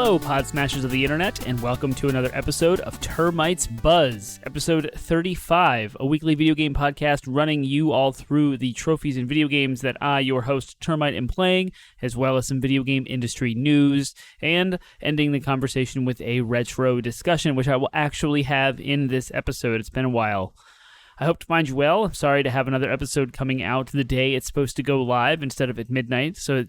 Hello, Pod Smashers of the Internet, and welcome to another episode of Termite's Buzz, episode 35, a weekly video game podcast running you all through the trophies and video games that I, your host, Termite, am playing, as well as some video game industry news, and ending the conversation with a retro discussion, which I will actually have in this episode. It's been a while. I hope to find you well. I'm sorry to have another episode coming out the day it's supposed to go live instead of at midnight. So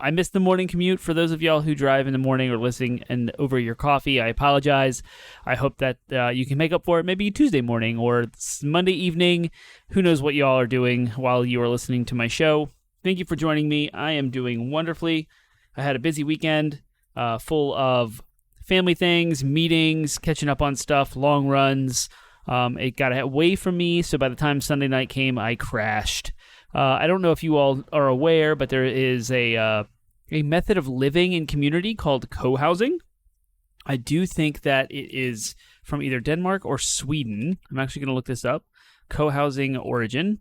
I missed the morning commute. For those of y'all who drive in the morning or listening and over your coffee, I apologize. I hope that you can make up for it maybe Tuesday morning or Monday evening. Who knows what y'all are doing while you are listening to my show. Thank you for joining me. I am doing wonderfully. I had a busy weekend full of family things, meetings, catching up on stuff, long runs. It got away from me, so by the time Sunday night came, I crashed. I don't know if you all are aware, but there is a method of living in community called co-housing. I do think that it is from either Denmark or Sweden. I'm actually going to look this up. Co-housing origin.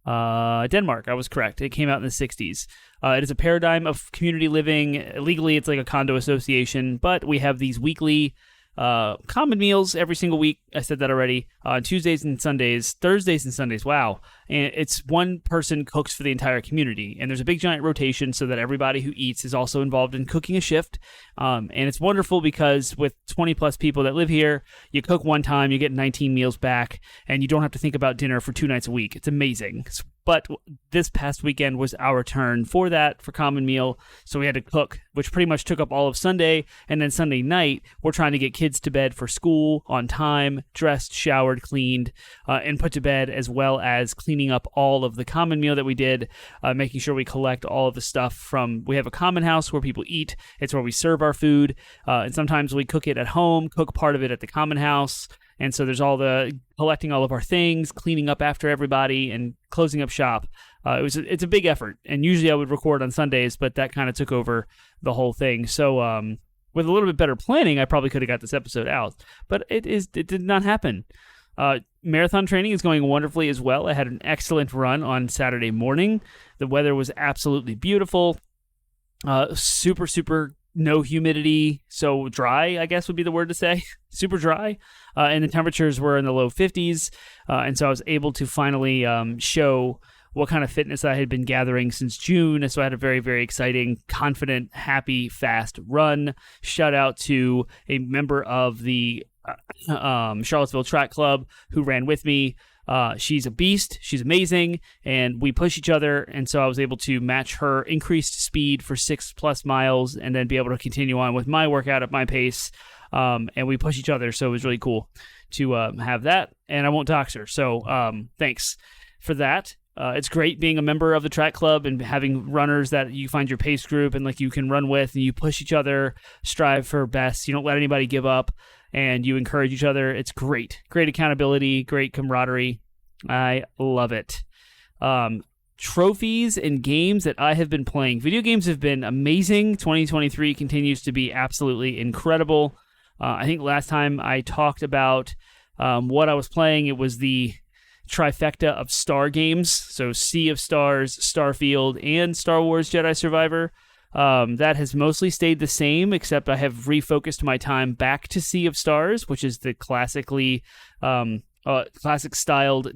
Denmark, I was correct. It came out in the 60s. It is a paradigm of community living. Legally, it's like a condo association, but we have these weekly common meals every single week. I said that already. On Tuesdays and Sundays, Thursdays and Sundays. Wow. And it's one person cooks for the entire community. And there's a big giant rotation so that everybody who eats is also involved in cooking a shift. And it's wonderful because with 20 plus people that live here, you cook one time, you get 19 meals back, and you don't have to think about dinner for 2 nights a week. It's amazing. But this past weekend was our turn for that, for common meal. So we had to cook, which pretty much took up all of Sunday. And then Sunday night, we're trying to get kids to bed for school on time, dressed, showered, cleaned, and put to bed, as well as cleaning up all of the common meal that we did, making sure we collect all of the stuff from, we have a common house where people eat. It's where we serve our food. And sometimes we cook it at home, cook part of it at the common house. And so there's all the collecting all of our things, cleaning up after everybody, and closing up shop. It's a big effort. And usually I would record on Sundays, but that kind of took over the whole thing. So with a little bit better planning, I probably could have got this episode out. But it did not happen. Marathon training is going wonderfully as well. I had an excellent run on Saturday morning. The weather was absolutely beautiful. Super, super no humidity, so dry, I guess would be the word to say. Super dry. And the temperatures were in the low 50s. And so I was able to finally show what kind of fitness I had been gathering since June. And so I had a very, very exciting, confident, happy, fast run. Shout out to a member of the Charlottesville Track Club who ran with me. She's a beast. She's amazing, and we push each other. And so I was able to match her increased speed for 6+ miles, and then be able to continue on with my workout at my pace. And we push each other, so it was really cool to have that. And I won't dox her, so thanks for that. It's great being a member of the track club and having runners that you find your pace group and like you can run with, and you push each other, strive for best. You don't let anybody give up, and you encourage each other. It's great. Great accountability, great camaraderie. I love it. Trophies and games that I have been playing. Video games have been amazing. 2023 continues to be absolutely incredible. I think last time I talked about what I was playing, it was the trifecta of Star games. So Sea of Stars, Starfield, and Star Wars Jedi Survivor. That has mostly stayed the same, except I have refocused my time back to Sea of Stars, which is the classic-styled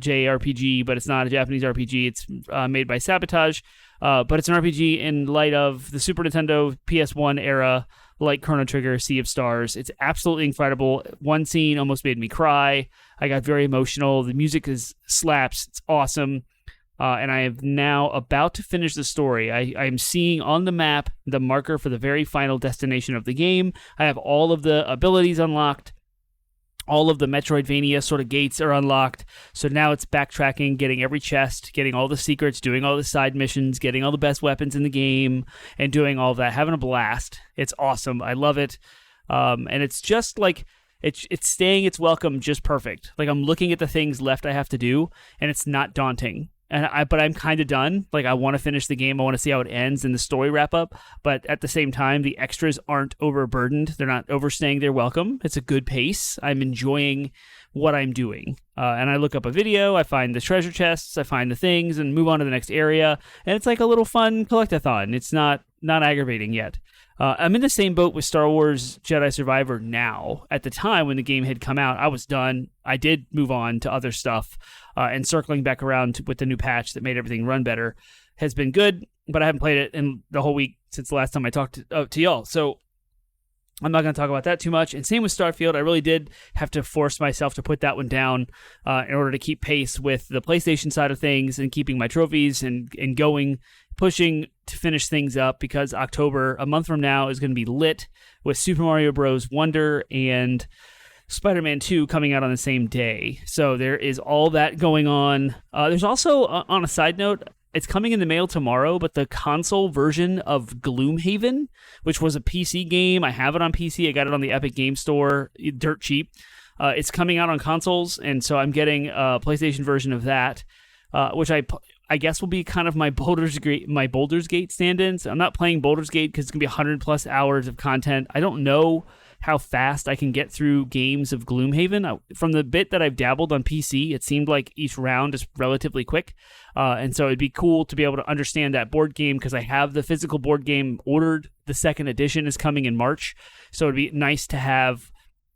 JRPG, but it's not a Japanese RPG. It's made by Sabotage, but it's an RPG in light of the Super Nintendo PS1 era, like Chrono Trigger, Sea of Stars. It's absolutely incredible. One scene almost made me cry. I got very emotional. The music slaps. It's awesome. And I am now about to finish the story. I am seeing on the map the marker for the very final destination of the game. I have all of the abilities unlocked. All of the Metroidvania sort of gates are unlocked. So now it's backtracking, getting every chest, getting all the secrets, doing all the side missions, getting all the best weapons in the game, and doing all of that. Having a blast. It's awesome. I love it. And it's just like, it's staying its welcome just perfect. Like, I'm looking at the things left I have to do, and it's not daunting. But I'm kind of done. Like, I want to finish the game. I want to see how it ends and the story wrap up. But at the same time, the extras aren't overburdened. They're not overstaying their welcome. It's a good pace. I'm enjoying what I'm doing. And I look up a video, I find the treasure chests, I find the things, and move on to the next area. And it's like a little fun collect-a-thon. It's not aggravating yet. I'm in the same boat with Star Wars Jedi Survivor now. At the time when the game had come out, I was done. I did move on to other stuff, and circling back around with the new patch that made everything run better has been good, but I haven't played it in the whole week since the last time I talked to y'all. So I'm not going to talk about that too much. And same with Starfield. I really did have to force myself to put that one down in order to keep pace with the PlayStation side of things and keeping my trophies and pushing to finish things up, because October, a month from now, is going to be lit with Super Mario Bros. Wonder and Spider-Man 2 coming out on the same day. So there is all that going on. There's also, on a side note, it's coming in the mail tomorrow, but the console version of Gloomhaven, which was a PC game, I have it on PC, I got it on the Epic Game Store, dirt cheap. It's coming out on consoles, and so I'm getting a PlayStation version of that, which I guess will be kind of my Baldur's Gate stand-in. So I'm not playing Baldur's Gate because it's going to be 100 plus hours of content. I don't know how fast I can get through games of Gloomhaven. From the bit that I've dabbled on PC, it seemed like each round is relatively quick. And so it'd be cool to be able to understand that board game, because I have the physical board game ordered. The second edition is coming in March. So it'd be nice to have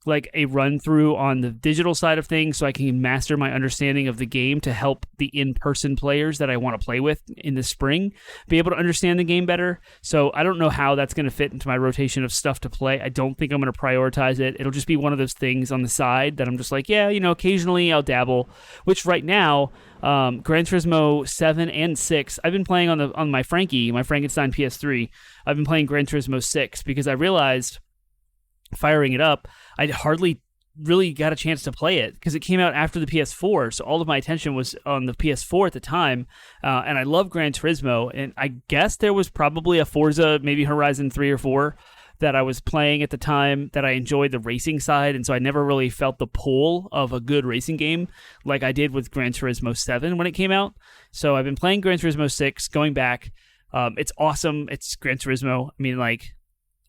like a run through on the digital side of things so I can master my understanding of the game to help the in-person players that I want to play with in the spring be able to understand the game better. So I don't know how that's going to fit into my rotation of stuff to play. I don't think I'm going to prioritize it. It'll just be one of those things on the side that I'm just like, yeah, occasionally I'll dabble, which right now, Gran Turismo 7 and 6, I've been playing on my Frankenstein PS3. I've been playing Gran Turismo 6 because I realized firing it up, I hardly really got a chance to play it because it came out after the PS4, so all of my attention was on the PS4 at the time, and I love Gran Turismo, and I guess there was probably a Forza, maybe Horizon 3 or 4, that I was playing at the time that I enjoyed the racing side, and so I never really felt the pull of a good racing game like I did with Gran Turismo 7 when it came out. So I've been playing Gran Turismo 6, going back. It's awesome. It's Gran Turismo. I mean, like,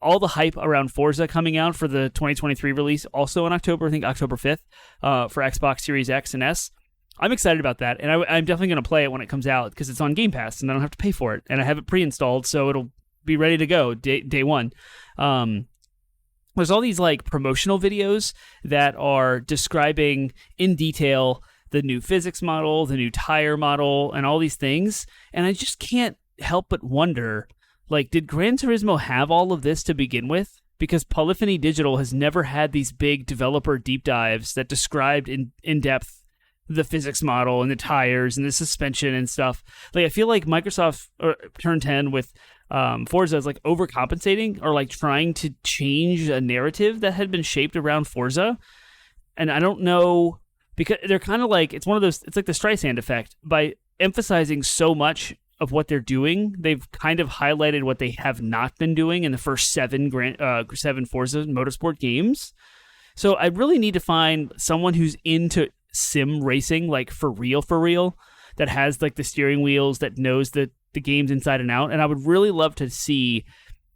all the hype around Forza coming out for the 2023 release, also in October, I think October 5th, for Xbox Series X and S. I'm excited about that, and I'm definitely going to play it when it comes out because it's on Game Pass, and I don't have to pay for it, and I have it pre-installed, so it'll be ready to go day one. There's all these like promotional videos that are describing in detail the new physics model, the new tire model, and all these things, and I just can't help but wonder, like, did Gran Turismo have all of this to begin with? Because Polyphony Digital has never had these big developer deep dives that described in depth the physics model and the tires and the suspension and stuff. Like, I feel like Microsoft Turn 10 with Forza is like overcompensating or like trying to change a narrative that had been shaped around Forza. And I don't know, because they're kind of like, it's one of those, it's like the Streisand effect. By emphasizing so much of what they're doing, they've kind of highlighted what they have not been doing in the first seven Forza Motorsport games. So I really need to find someone who's into sim racing, like for real, that has like the steering wheels, that knows the games inside and out. And I would really love to see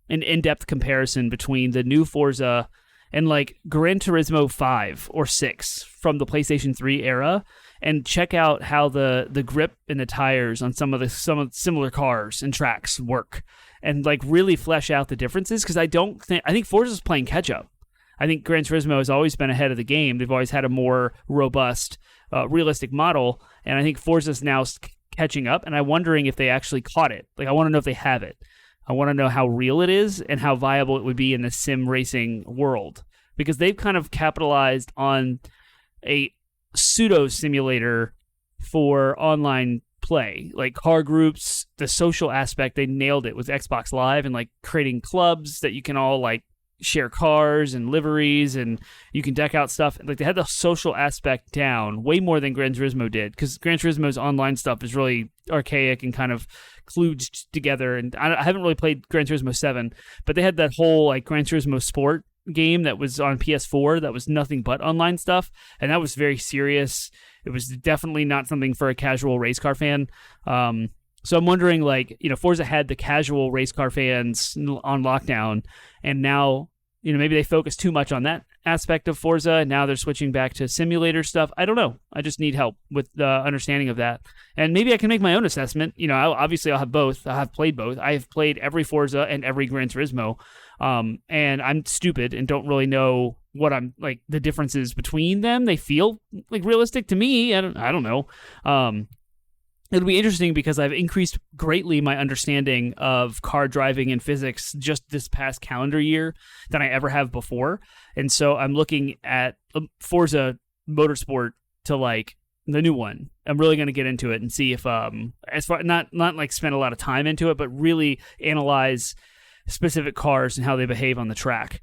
an in-depth comparison between the new Forza and like Gran Turismo 5 or 6 from the PlayStation 3 era, and check out how the grip and the tires on some of similar cars and tracks work, and like really flesh out the differences. Because I think Forza's playing catch up. I think Gran Turismo has always been ahead of the game. They've always had a more robust, realistic model, and I think Forza's now catching up. And I'm wondering if they actually caught it. Like, I want to know if they have it. I want to know how real it is and how viable it would be in the sim racing world, because they've kind of capitalized on a pseudo simulator for online play, like car groups, the social aspect. They nailed it with Xbox Live and like creating clubs that you can all like share cars and liveries, and you can deck out stuff. Like, they had the social aspect down way more than Gran Turismo did, because Gran Turismo's online stuff is really archaic and kind of kludged together. And I haven't really played Gran Turismo 7, but they had that whole like Gran Turismo Sport game that was on PS4 that was nothing but online stuff, and that was very serious. It was definitely not something for a casual race car fan. So I'm wondering, like, Forza had the casual race car fans on lockdown, and now maybe they focus too much on that aspect of Forza, and now they're switching back to simulator stuff. I don't know. I just need help with the understanding of that. And maybe I can make my own assessment. Obviously I'll have both. I have played both. I have played every Forza and every Gran Turismo. And I'm stupid and don't really know what I'm like the differences between them. They feel like realistic to me. I don't know. It'll be interesting because I've increased greatly my understanding of car driving and physics just this past calendar year than I ever have before. And so I'm looking at Forza Motorsport to like the new one. I'm really going to get into it and see if as far not like spend a lot of time into it, but really analyze specific cars and how they behave on the track.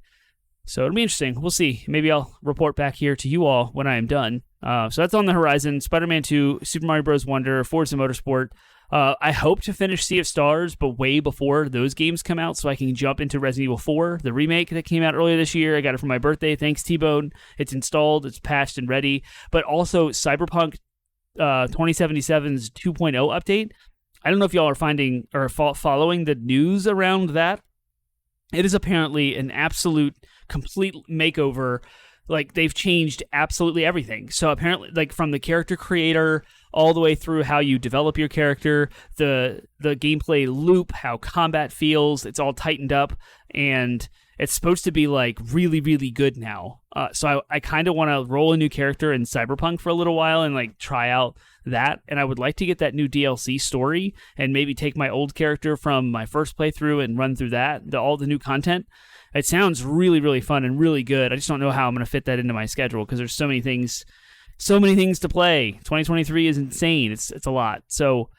So it'll be interesting. We'll see. Maybe I'll report back here to you all when I am done. So that's on the horizon. Spider-Man 2, Super Mario Bros. Wonder, Forza Motorsport. I hope to finish Sea of Stars, but way before those games come out so I can jump into Resident Evil 4, the remake that came out earlier this year. I got it for my birthday. Thanks, T-Bone. It's installed, it's patched and ready. But also Cyberpunk 2077's 2.0 update. I don't know if y'all are finding or following the news around that. It is apparently an absolute complete makeover. Like, they've changed absolutely everything. So apparently, like, from the character creator all the way through how you develop your character, the gameplay loop, how combat feels, it's all tightened up, and it's supposed to be, like, really, really good now. So I kind of want to roll a new character in Cyberpunk for a little while and, like, try out that. And I would like to get that new DLC story and maybe take my old character from my first playthrough and run through that, all the new content. It sounds really, really fun and really good. I just don't know how I'm going to fit that into my schedule because there's so many things to play. 2023 is insane. It's a lot. So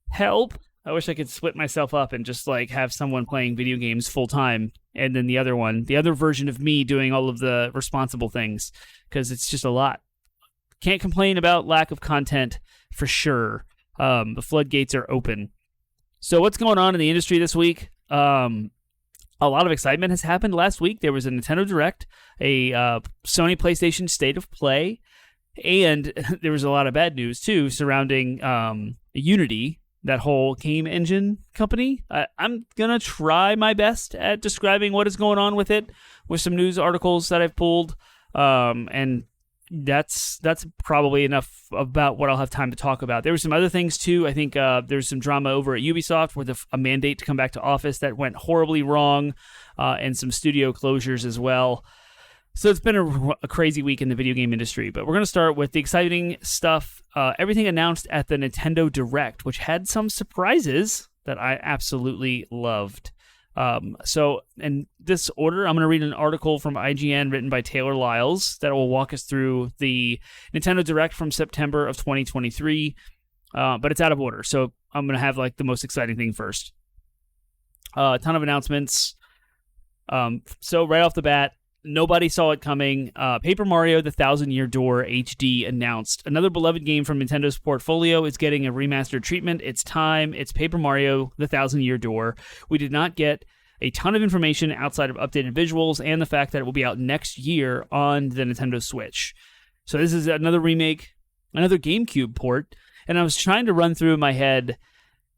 help. I wish I could split myself up and just like have someone playing video games full time and then the other version of me doing all of the responsible things because it's just a lot. Can't complain about lack of content for sure. The floodgates are open. So what's going on in the industry this week? A lot of excitement has happened last week. There was a Nintendo Direct, a Sony PlayStation State of Play, and there was a lot of bad news, too, surrounding Unity, that whole game engine company. I'm going to try my best at describing what is going on with it with some news articles that I've pulled, and that's probably enough about what I'll have time to talk about. There were some other things too. I think there's some drama over at Ubisoft with a mandate to come back to office that went horribly wrong, and some studio closures as well. So it's been a crazy week in the video game industry. But we're going to start with the exciting stuff. Everything announced at the Nintendo Direct, which had some surprises that I absolutely loved. So in this order, I'm going to read an article from IGN written by Taylor Lyles that will walk us through the Nintendo Direct from September of 2023, but it's out of order. So I'm going to have like the most exciting thing first. A ton of announcements. So right off the bat, nobody saw it coming. Paper Mario: The Thousand Year Door HD announced. Another beloved game from Nintendo's portfolio is getting a remastered treatment. It's time. It's Paper Mario: The Thousand Year Door. We did not get a ton of information outside of updated visuals and the fact that it will be out next year on the Nintendo Switch. So this is another remake, another GameCube port, and I was trying to run through in my head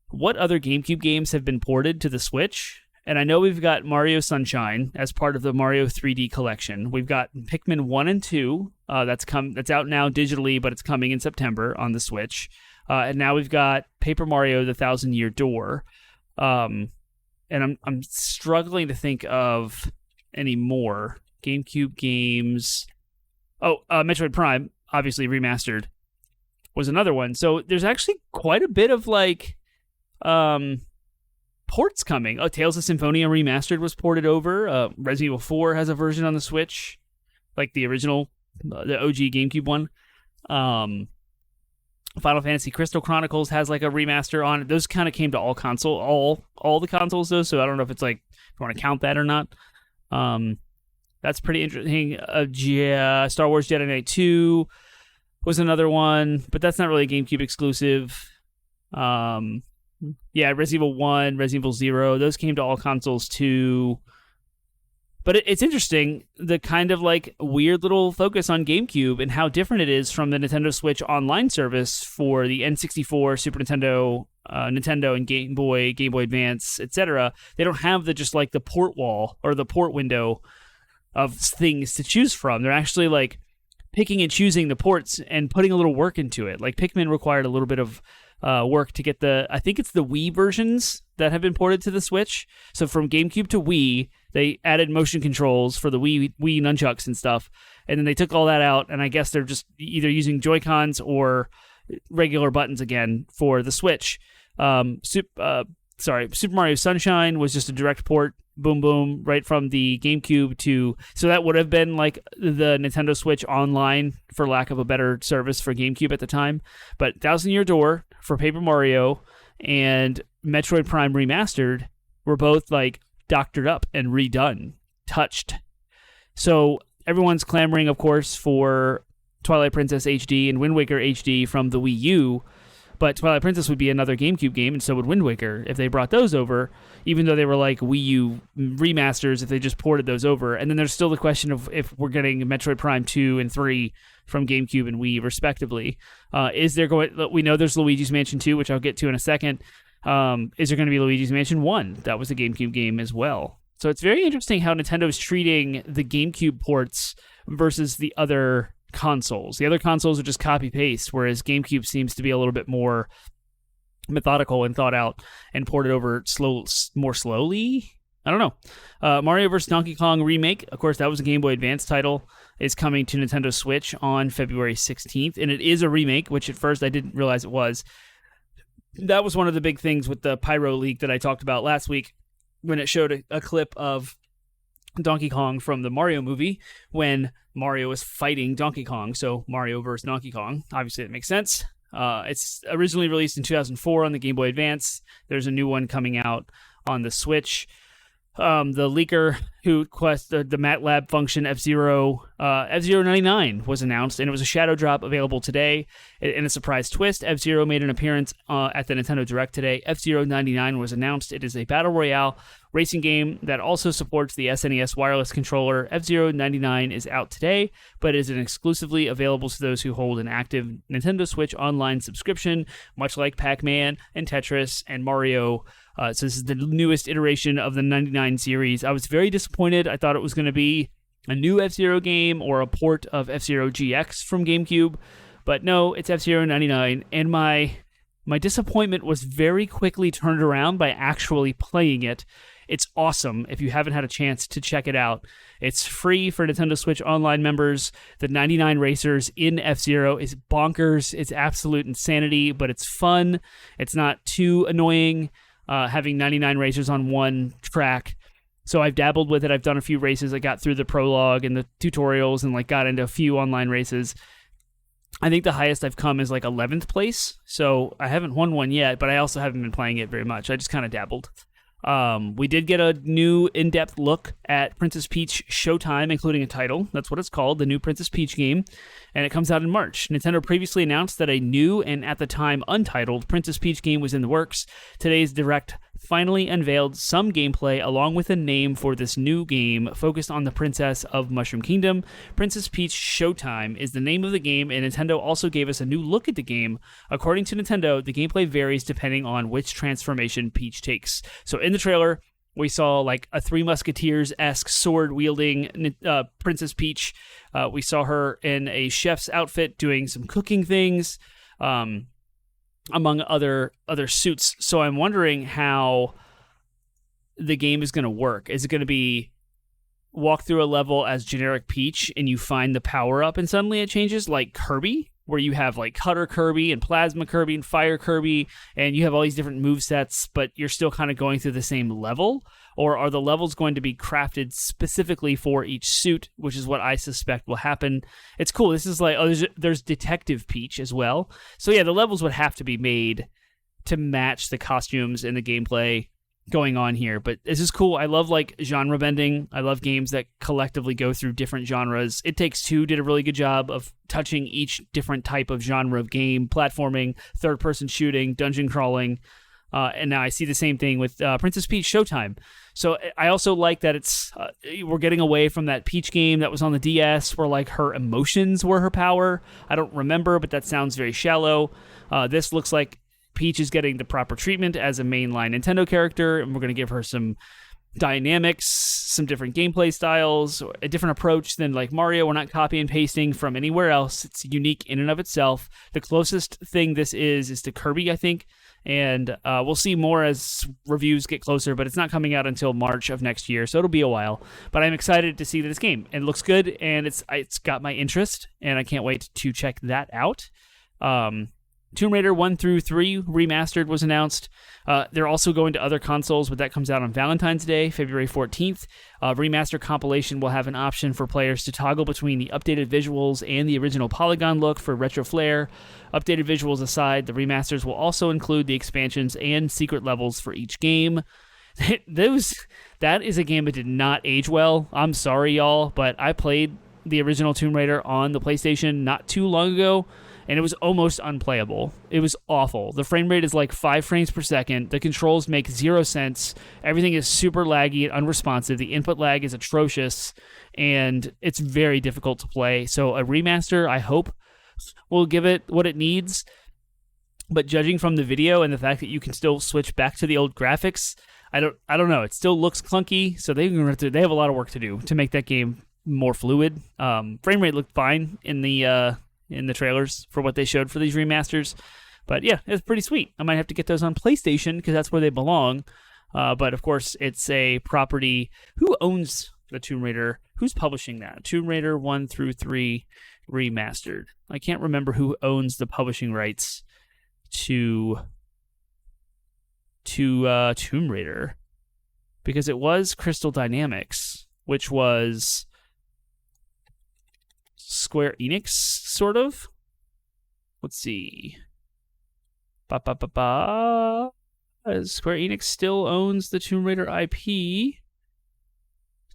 what other GameCube games have been ported to the Switch. And I know we've got Mario Sunshine as part of the Mario 3D collection. We've got Pikmin 1 and 2. That's out now digitally, but it's coming in September on the Switch. And now we've got Paper Mario: The Thousand Year Door. And I'm struggling to think of any more GameCube games. Oh, Metroid Prime, obviously remastered, was another one. So there's actually quite a bit of like ports coming. Oh, Tales of Symphonia Remastered was ported over. Resident Evil 4 has a version on the Switch, like the original, the OG GameCube one. Final Fantasy Crystal Chronicles has like a remaster on it. Those kind of came to all the consoles though, so I don't know if it's like if you want to count that or not. That's pretty interesting. Star Wars Jedi Knight 2 was another one, but that's not really a GameCube exclusive. Resident Evil 1, Resident Evil 0, those came to all consoles too. But it's interesting, the kind of like weird little focus on GameCube and how different it is from the Nintendo Switch online service for the N64, Super Nintendo, Nintendo and Game Boy Advance, etc. They don't have just like the port wall or the port window of things to choose from. They're actually like picking and choosing the ports and putting a little work into it. Like Pikmin required a little bit of work to get I think it's the Wii versions that have been ported to the Switch. So from GameCube to Wii, they added motion controls for the Wii nunchucks and stuff. And then they took all that out, and I guess they're just either using Joy-Cons or regular buttons again for the Switch. Super Mario Sunshine was just a direct port, boom, boom, right from the GameCube to... So that would have been like the Nintendo Switch Online, for lack of a better service for GameCube at the time. But Thousand Year Door for Paper Mario and Metroid Prime Remastered were both like doctored up and redone, touched. So everyone's clamoring, of course, for Twilight Princess HD and Wind Waker HD from the Wii U, but Twilight Princess would be another GameCube game, and so would Wind Waker if they brought those over, even though they were like Wii U remasters if they just ported those over. And then there's still the question of if we're getting Metroid Prime 2 and 3 from GameCube and Wii, respectively. We know there's Luigi's Mansion 2, which I'll get to in a second. Is there going to be Luigi's Mansion 1? That was a GameCube game as well. So it's very interesting how Nintendo is treating the GameCube ports versus the other consoles. The other consoles are just copy-paste, whereas GameCube seems to be a little bit more methodical and thought out and ported over more slowly. I don't know. Mario vs. Donkey Kong Remake, of course, that was a Game Boy Advance title, is coming to Nintendo Switch on February 16th, and it is a remake, which at first I didn't realize it was. That was one of the big things with the Pyro leak that I talked about last week, when it showed a clip of Donkey Kong from the Mario movie when Mario was fighting Donkey Kong. So Mario versus Donkey Kong. Obviously, it makes sense. It's originally released in 2004 on the Game Boy Advance. There's a new one coming out on the Switch. The leaker who quested the MATLAB function F-Zero 99 was announced, and it was a shadow drop available today. In a surprise twist, F-Zero made an appearance at the Nintendo Direct today. F-Zero 99 was announced. It is a battle royale racing game that also supports the SNES wireless controller. F-Zero 99 is out today, but is exclusively available to those who hold an active Nintendo Switch Online subscription, much like Pac-Man and Tetris and Mario. So this is the newest iteration of the 99 series. I was very disappointed. I thought it was going to be a new F-Zero game or a port of F-Zero GX from GameCube, but no, it's F-Zero 99, and my disappointment was very quickly turned around by actually playing it. It's awesome if you haven't had a chance to check it out. It's free for Nintendo Switch Online members. The 99 Racers in F-Zero is bonkers. It's absolute insanity, but it's fun. It's not too annoying having 99 Racers on one track. So I've dabbled with it. I've done a few races. I got through the prologue and the tutorials and got into a few online races. I think the highest I've come is 11th place. So I haven't won one yet, but I also haven't been playing it very much. I just kind of dabbled. We did get a new in-depth look at Princess Peach Showtime, including a title. That's what it's called, the new Princess Peach game, and it comes out in March. Nintendo previously announced that a new and at the time untitled Princess Peach game was in the works. Today's Direct finally unveiled some gameplay along with a name for this new game focused on the princess of Mushroom Kingdom. Princess Peach Showtime is the name of the game, and Nintendo also gave us a new look at the game. According to Nintendo, the gameplay varies depending on which transformation Peach takes. So in the trailer, we saw a Three Musketeers-esque sword-wielding Princess Peach. We saw her in a chef's outfit doing some cooking things, among other suits. So I'm wondering how the game is going to work. Is it going to be walk through a level as generic Peach and you find the power-up and suddenly it changes, like Kirby, where you have Cutter Kirby and Plasma Kirby and Fire Kirby, and you have all these different movesets, but you're still kind of going through the same level? Or are the levels going to be crafted specifically for each suit, which is what I suspect will happen? It's cool. This is there's Detective Peach as well. So yeah, the levels would have to be made to match the costumes and the gameplay going on here. But this is cool. I love genre bending. I love games that collectively go through different genres. It Takes Two did a really good job of touching each different type of genre of game: platforming, third-person shooting, dungeon crawling. And now I see the same thing with Princess Peach Showtime. So I also like that it's we're getting away from that Peach game that was on the DS where her emotions were her power. I don't remember, but that sounds very shallow. This looks like Peach is getting the proper treatment as a mainline Nintendo character, and we're going to give her some dynamics, some different gameplay styles, a different approach than like Mario. We're not copy and pasting from anywhere else. It's unique in and of itself. The closest thing this is to Kirby, I think, and we'll see more as reviews get closer, but it's not coming out until March of next year, so it'll be a while. But I'm excited to see this game. It looks good, and it's got my interest, and I can't wait to check that out. Tomb Raider 1 through 3 Remastered was announced. They're also going to other consoles, but that comes out on Valentine's Day, February 14th. Remaster compilation will have an option for players to toggle between the updated visuals and the original polygon look for retro flair. Updated visuals aside, the remasters will also include the expansions and secret levels for each game. That is a game that did not age well. I'm sorry, y'all, but I played the original Tomb Raider on the PlayStation not too long ago, and it was almost unplayable. It was awful. The frame rate is like 5 frames per second. The controls make zero sense. Everything is super laggy and unresponsive. The input lag is atrocious, and it's very difficult to play. So a remaster, I hope, will give it what it needs. But judging from the video and the fact that you can still switch back to the old graphics, I don't know. It still looks clunky, so they have a lot of work to do to make that game more fluid. Frame rate looked fine in the trailers for what they showed for these remasters. But yeah, it's pretty sweet. I might have to get those on PlayStation because that's where they belong. But of course, it's a property. Who owns the Tomb Raider? Who's publishing that? Tomb Raider 1 through 3 Remastered. I can't remember who owns the publishing rights to Tomb Raider, because it was Crystal Dynamics, which was Square Enix, sort of. Let's see. Square Enix still owns the Tomb Raider IP.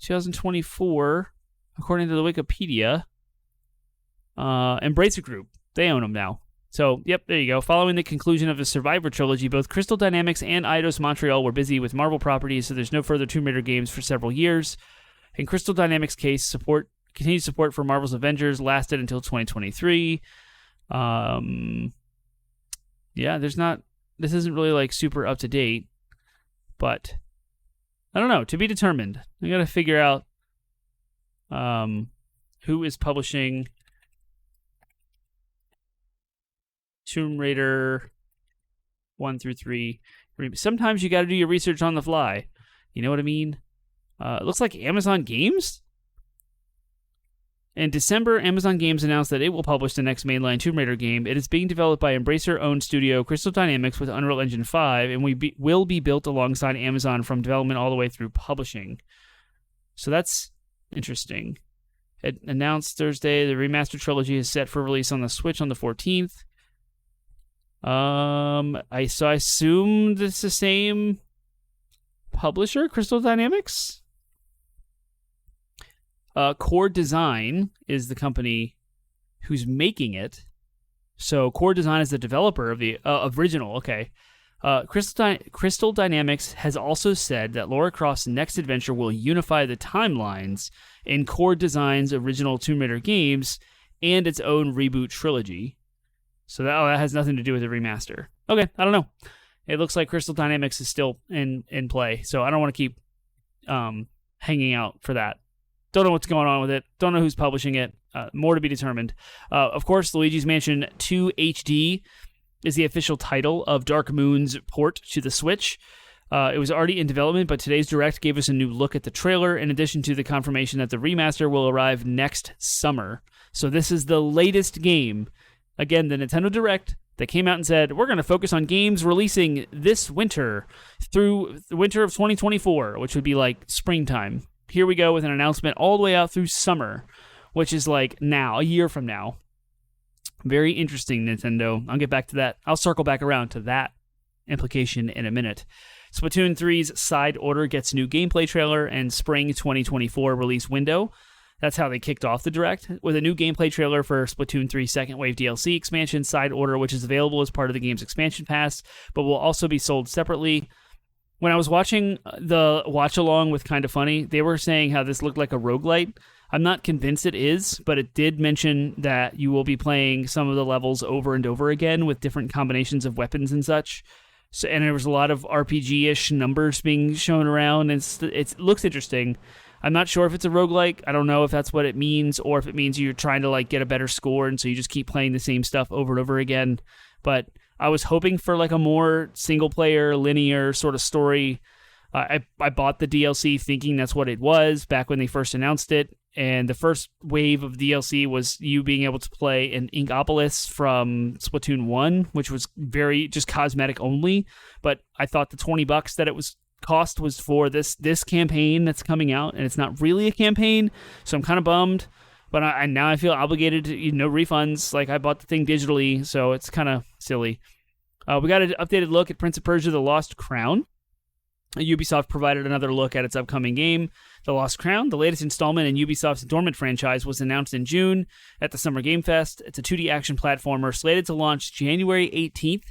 2024, according to the Wikipedia. Embracer Group, they own them now. So, yep, there you go. Following the conclusion of the Survivor trilogy, both Crystal Dynamics and Eidos Montreal were busy with Marvel properties, so there's no further Tomb Raider games for several years. In Crystal Dynamics' case, continued support for Marvel's Avengers lasted until 2023. Yeah, this isn't really like super up to date, but I don't know. To be determined. I got to figure out who is publishing Tomb Raider 1 through 3. Sometimes you got to do your research on the fly. You know what I mean? It looks like Amazon Games. In December, Amazon Games announced that it will publish the next mainline Tomb Raider game. It is being developed by Embracer-owned studio Crystal Dynamics with Unreal Engine 5, and will be built alongside Amazon from development all the way through publishing. So that's interesting. It announced Thursday the remastered trilogy is set for release on the Switch on the 14th. I assumed it's the same publisher, Crystal Dynamics. Core Design is the company who's making it. So Core Design is the developer of the original. Okay. Crystal Dynamics has also said that Lara Croft's next adventure will unify the timelines in Core Design's original Tomb Raider games and its own reboot trilogy. So that has nothing to do with the remaster. Okay, I don't know. It looks like Crystal Dynamics is still in play, so I don't want to keep hanging out for that. Don't know what's going on with it. Don't know who's publishing it. More to be determined. Of course, Luigi's Mansion 2 HD is the official title of Dark Moon's port to the Switch. It was already in development, but today's Direct gave us a new look at the trailer, in addition to the confirmation that the remaster will arrive next summer. So this is the latest game. Again, the Nintendo Direct that came out and said, we're going to focus on games releasing this winter through the winter of 2024, which would be like springtime. Here we go with an announcement all the way out through summer, which is like now, a year from now. Very interesting, Nintendo. I'll get back to that. I'll circle back around to that implication in a minute. Splatoon 3's Side Order gets new gameplay trailer and spring 2024 release window. That's how they kicked off the Direct, with a new gameplay trailer for Splatoon 3 Second Wave DLC expansion Side Order, which is available as part of the game's expansion pass, but will also be sold separately. When I was watching the watch-along with Kinda Funny, they were saying how this looked like a roguelite. I'm not convinced it is, but it did mention that you will be playing some of the levels over and over again with different combinations of weapons and such. So, and there was a lot of RPG-ish numbers being shown around, and it looks interesting. I'm not sure if it's a roguelike. I don't know if that's what it means, or if it means you're trying to like get a better score, and so you just keep playing the same stuff over and over again. But I was hoping for like a more single-player, linear sort of story. I bought the DLC thinking that's what it was back when they first announced it, and the first wave of DLC was you being able to play an Inkopolis from Splatoon 1, which was very just cosmetic only. But I thought the $20 that it was cost was for this campaign that's coming out, and it's not really a campaign, so I'm kind of bummed. But now I feel obligated to no refunds. Like, I bought the thing digitally, so it's kind of silly. We got an updated look at Prince of Persia: The Lost Crown. Ubisoft provided another look at its upcoming game, The Lost Crown. The latest installment in Ubisoft's Dormant franchise was announced in June at the Summer Game Fest. It's a 2D action platformer slated to launch January 18th,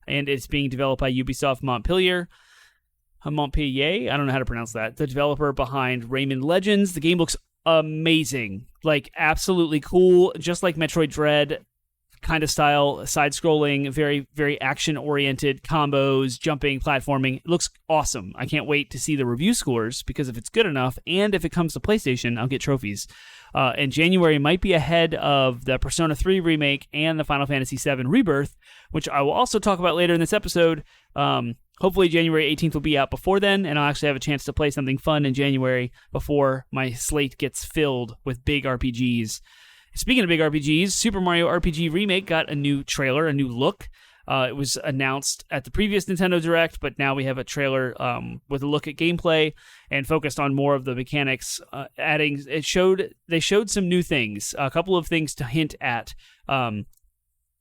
and it's being developed by Ubisoft Montpellier. Montpellier? I don't know how to pronounce that. The developer behind Rayman Legends. The game looks amazing. Like, absolutely cool, just like Metroid Dread kind of style, side-scrolling, very, very action-oriented combos, jumping, platforming. It looks awesome. I can't wait to see the review scores, because if it's good enough, and if it comes to PlayStation, I'll get trophies. And January might be ahead of the Persona 3 remake and the Final Fantasy VII Rebirth, which I will also talk about later in this episode. Hopefully January 18th will be out before then, and I'll actually have a chance to play something fun in January before my slate gets filled with big RPGs. Speaking of big RPGs, Super Mario RPG Remake got a new trailer, a new look. It was announced at the previous Nintendo Direct, but now we have a trailer with a look at gameplay and focused on more of the mechanics. They showed some new things, a couple of things to hint at. Or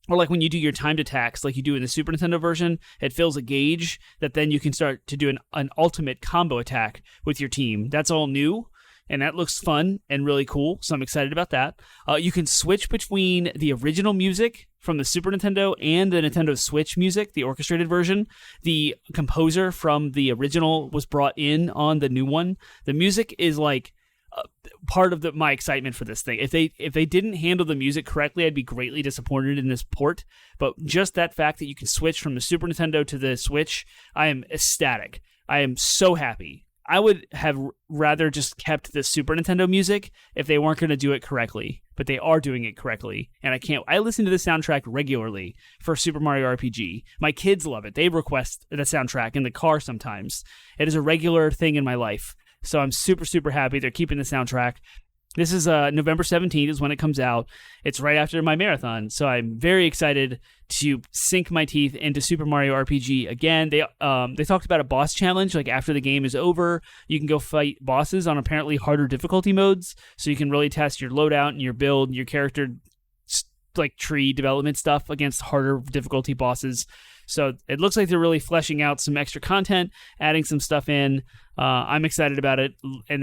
like when you do your timed attacks, like you do in the Super Nintendo version, it fills a gauge that then you can start to do an ultimate combo attack with your team. That's all new. And that looks fun and really cool, so I'm excited about that. You can switch between the original music from the Super Nintendo and the Nintendo Switch music, the orchestrated version. The composer from the original was brought in on the new one. The music is like part of my excitement for this thing. If they didn't handle the music correctly, I'd be greatly disappointed in this port. But just that fact that you can switch from the Super Nintendo to the Switch, I am ecstatic. I am so happy. I would have rather just kept the Super Nintendo music if they weren't going to do it correctly, but they are doing it correctly, and I listen to the soundtrack regularly for Super Mario RPG. My kids love it. They request the soundtrack in the car sometimes. It is a regular thing in my life, so I'm super, super happy they're keeping the soundtrack. This is November 17th is when it comes out. It's right after my marathon, so I'm very excited to sink my teeth into Super Mario RPG again. They talked about a boss challenge, like after the game is over, you can go fight bosses on apparently harder difficulty modes, so you can really test your loadout and your build and your character like tree development stuff against harder difficulty bosses. So it looks like they're really fleshing out some extra content, adding some stuff in. I'm excited about it, and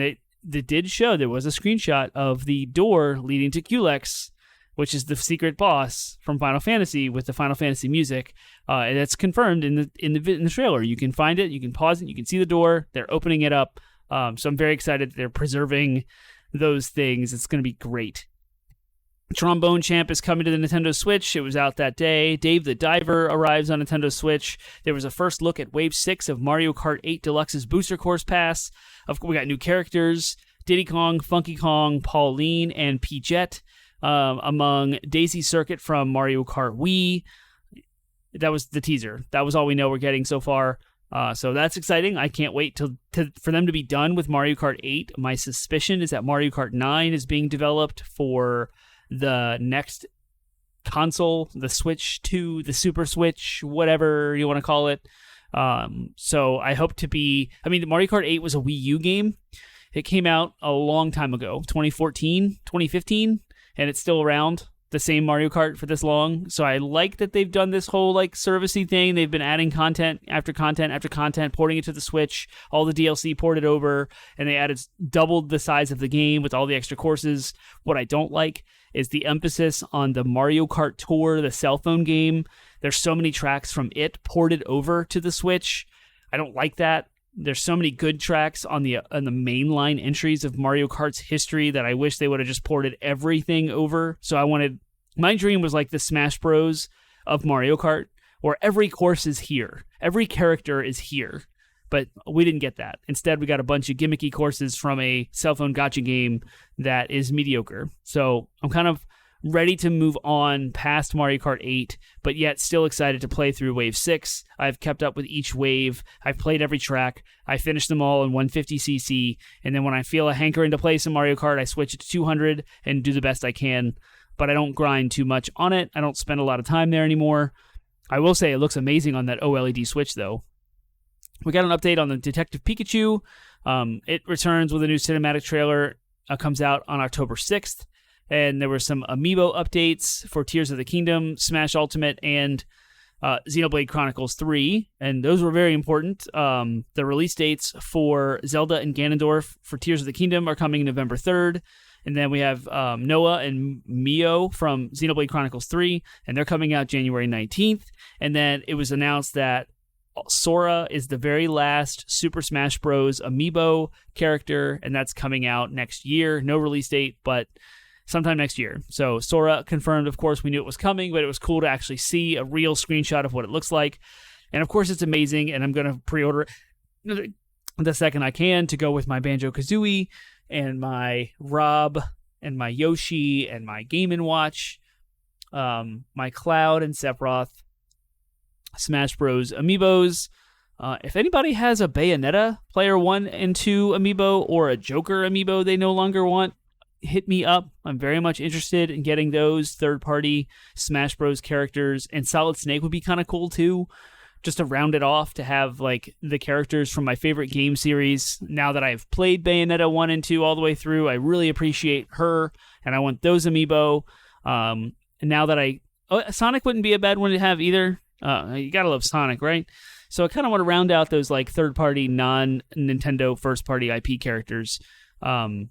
they did show there was a screenshot of the door leading to Culex, which is the secret boss from Final Fantasy with the Final Fantasy music. And that's confirmed in the trailer. You can find it, you can pause it, you can see the door. They're opening it up. So I'm very excited they're preserving those things. It's going to be great. Trombone Champ is coming to the Nintendo Switch. It was out that day. Dave the Diver arrives on Nintendo Switch. There was a first look at Wave 6 of Mario Kart 8 Deluxe's Booster Course Pass. We got new characters, Diddy Kong, Funky Kong, Pauline, and Peachette, among Daisy Circuit from Mario Kart Wii. That was the teaser. That was all we know we're getting so far. So that's exciting. I can't wait for them to be done with Mario Kart 8. My suspicion is that Mario Kart 9 is being developed for the next console, the Switch 2, the Super Switch, whatever you want to call it. So I hope to be... Mario Kart 8 was a Wii U game. It came out a long time ago, 2014, 2015, and it's still around, the same Mario Kart for this long. So I like that they've done this whole servicey thing. They've been adding content after content after content, porting it to the Switch, all the DLC ported over, and they doubled the size of the game with all the extra courses. What I don't like is the emphasis on the Mario Kart Tour, the cell phone game. There's so many tracks from it ported over to the Switch. I don't like that. There's so many good tracks on the mainline entries of Mario Kart's history that I wish they would have just ported everything over. So my dream was like the Smash Bros of Mario Kart, or every course is here. Every character is here. But we didn't get that. Instead, we got a bunch of gimmicky courses from a cell phone gacha game that is mediocre. So I'm kind of ready to move on past Mario Kart 8, but yet still excited to play through Wave 6. I've kept up with each wave. I've played every track. I finished them all in 150cc, and then when I feel a hankering to play some Mario Kart, I switch it to 200 and do the best I can, but I don't grind too much on it. I don't spend a lot of time there anymore. I will say it looks amazing on that OLED Switch, though. We got an update on the Detective Pikachu. It returns with a new cinematic trailer. Comes out on October 6th. And there were some amiibo updates for Tears of the Kingdom, Smash Ultimate, and Xenoblade Chronicles 3. And those were very important. The release dates for Zelda and Ganondorf for Tears of the Kingdom are coming November 3rd. And then we have Noah and Mio from Xenoblade Chronicles 3, and they're coming out January 19th. And then it was announced that Sora is the very last Super Smash Bros. Amiibo character, and that's coming out next year. No release date, but sometime next year. So Sora confirmed, of course, we knew it was coming, but it was cool to actually see a real screenshot of what it looks like. And of course, it's amazing, and I'm going to pre-order it the second I can to go with my Banjo-Kazooie and my Rob and my Yoshi and my Game & Watch, my Cloud and Sephiroth, Smash Bros. Amiibos. If anybody has a Bayonetta Player 1 and 2 amiibo or a Joker amiibo they no longer want, hit me up. I'm very much interested in getting those third-party Smash Bros. Characters, and Solid Snake would be kind of cool too, just to round it off, to have like the characters from my favorite game series. Now that I've played Bayonetta 1 and 2 all the way through, I really appreciate her, and I want those amiibo. And now that Sonic wouldn't be a bad one to have either. You gotta love Sonic, right? So I kind of want to round out those like third-party, non-Nintendo first-party IP characters on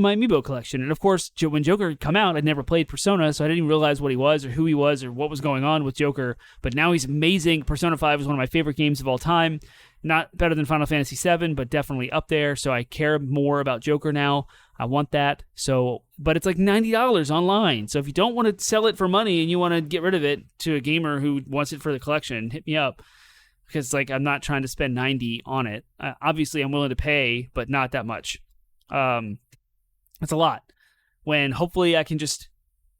my Amiibo collection. And of course, when Joker come out, I'd never played Persona, so I didn't even realize what he was or who he was or what was going on with Joker. But now he's amazing. Persona 5 is one of my favorite games of all time. Not better than Final Fantasy VII, but definitely up there. So I care more about Joker now. I want that. So, but it's like $90 online. So if you don't want to sell it for money and you want to get rid of it to a gamer who wants it for the collection, hit me up. Because like I'm not trying to spend $90 on it. Obviously, I'm willing to pay, but not that much. It's a lot. When hopefully I can just,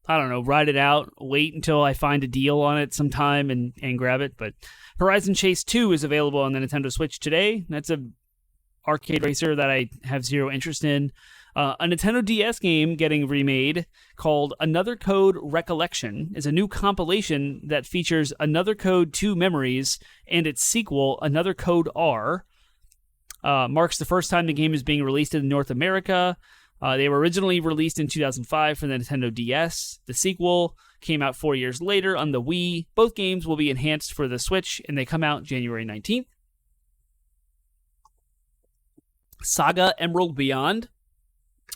I don't know, ride it out, wait until I find a deal on it sometime and grab it. But Horizon Chase 2 is available on the Nintendo Switch today. That's a arcade racer that I have zero interest in. A Nintendo DS game getting remade called Another Code Recollection is a new compilation that features Another Code 2 Memories and its sequel, Another Code R. Marks the first time the game is being released in North America. They were originally released in 2005 for the Nintendo DS. The sequel came out 4 years later on the Wii. Both games will be enhanced for the Switch, and they come out January 19th. Saga Emerald Beyond.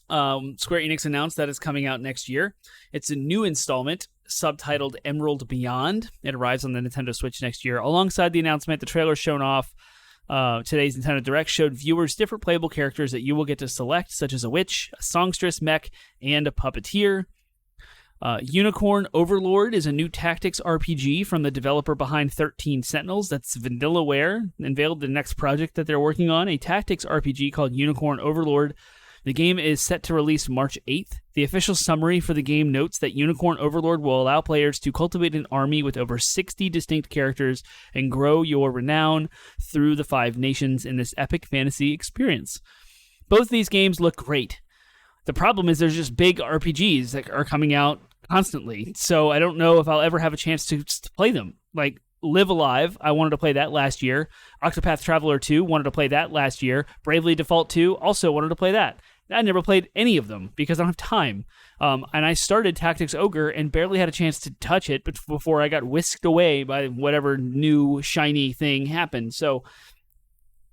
Square Enix announced that it's coming out next year. It's a new installment subtitled Emerald Beyond. It arrives on the Nintendo Switch next year. Alongside the announcement, the trailer shown off today's Nintendo Direct showed viewers different playable characters that you will get to select, such as a witch, a songstress mech, and a puppeteer. Unicorn Overlord is a new tactics RPG from the developer behind 13 Sentinels. That's Vanillaware, unveiled the next project that they're working on, a tactics RPG called Unicorn Overlord. The game is set to release March 8th. The official summary for the game notes that Unicorn Overlord will allow players to cultivate an army with over 60 distinct characters and grow your renown through the 5 nations in this epic fantasy experience. Both these games look great. The problem is there's just big RPGs that are coming out constantly, so I don't know if I'll ever have a chance to play them. Like Live Alive, I wanted to play that last year. Octopath Traveler 2, wanted to play that last year. Bravely Default 2, also wanted to play that. I never played any of them because I don't have time. And I started Tactics Ogre and barely had a chance to touch it before I got whisked away by whatever new shiny thing happened. So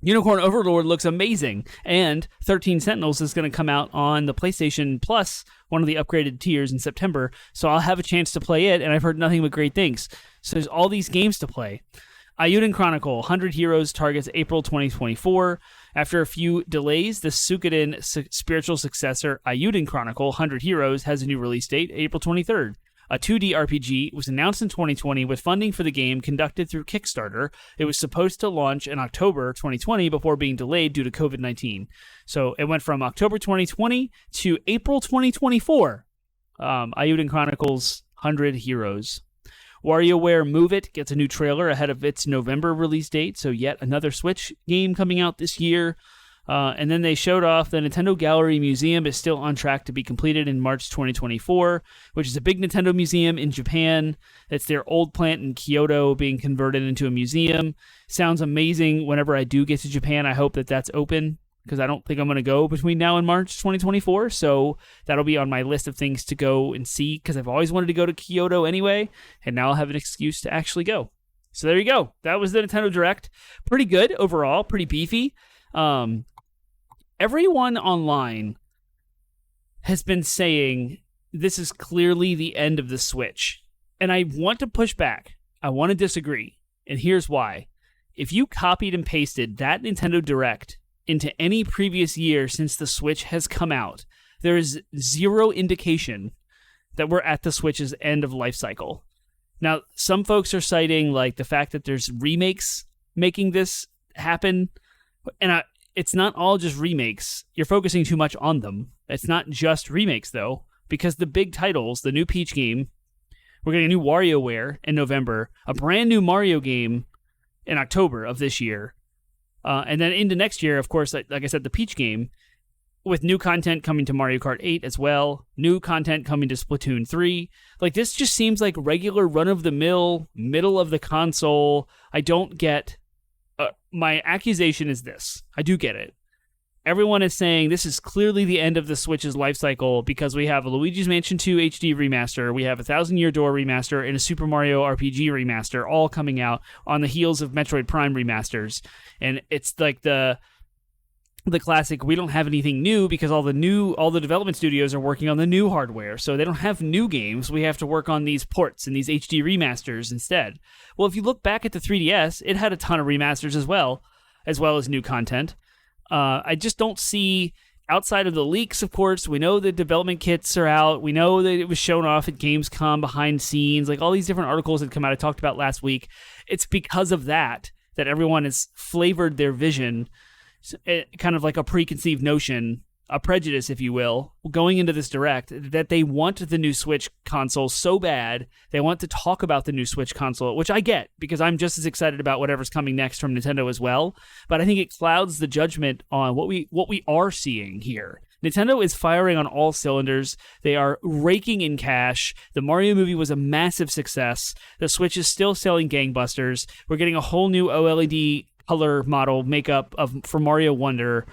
Unicorn Overlord looks amazing. And 13 Sentinels is going to come out on the PlayStation Plus, one of the upgraded tiers, in September. So I'll have a chance to play it, and I've heard nothing but great things. So there's all these games to play. Ayuden Chronicle, 100 Heroes targets April 2024. After a few delays, the Suikoden spiritual successor, Ayuden Chronicle, 100 Heroes, has a new release date, April 23rd. a 2D RPG, was announced in 2020 with funding for the game conducted through Kickstarter. It was supposed to launch in October 2020 before being delayed due to COVID-19. So it went from October 2020 to April 2024. Ayuden Chronicles 100 Heroes. WarioWare Move It gets a new trailer ahead of its November release date, so yet another Switch game coming out this year. And then they showed off the Nintendo Gallery Museum is still on track to be completed in March 2024, which is a big Nintendo museum in Japan. It's their old plant in Kyoto being converted into a museum. Sounds amazing. Whenever I do get to Japan, I hope that that's open, because I don't think I'm going to go between now and March 2024. So that'll be on my list of things to go and see, because I've always wanted to go to Kyoto anyway, and now I'll have an excuse to actually go. So there you go. That was the Nintendo Direct. Pretty good overall, pretty beefy. Everyone online has been saying this is clearly the end of the Switch. And I want to push back. I want to disagree. And here's why. If you copied and pasted that Nintendo Direct into any previous year since the Switch has come out, there is zero indication that we're at the Switch's end of life cycle. Now, some folks are citing like the fact that there's remakes making this happen. And it's not all just remakes. You're focusing too much on them. It's not just remakes, though, because the big titles, the new Peach game, we're getting a new WarioWare in November, a brand new Mario game in October of this year, and then into next year, of course, like I said, the Peach game, with new content coming to Mario Kart 8 as well, new content coming to Splatoon 3. Like, this just seems like regular run-of-the-mill, middle of the console. I don't get... my accusation is this. I do get it. Everyone is saying this is clearly the end of the Switch's life cycle because we have a Luigi's Mansion 2 HD remaster, we have a Thousand Year Door remaster, and a Super Mario RPG remaster all coming out on the heels of Metroid Prime remasters. And it's like the classic, we don't have anything new because all the development studios are working on the new hardware, so they don't have new games. We have to work on these ports and these HD remasters instead. Well, if you look back at the 3DS, it had a ton of remasters as well as new content. I just don't see, outside of the leaks, of course, we know the development kits are out. We know that it was shown off at Gamescom behind scenes, like all these different articles that come out I talked about last week. It's because of that everyone has flavored their vision, kind of like a preconceived notion, a prejudice, if you will, going into this Direct, that they want the new Switch console so bad. They want to talk about the new Switch console, which I get, because I'm just as excited about whatever's coming next from Nintendo as well. But I think it clouds the judgment on what we are seeing here. Nintendo is firing on all cylinders. They are raking in cash. The Mario movie was a massive success. The Switch is still selling gangbusters. We're getting a whole new OLED color model makeup for Mario Wonder.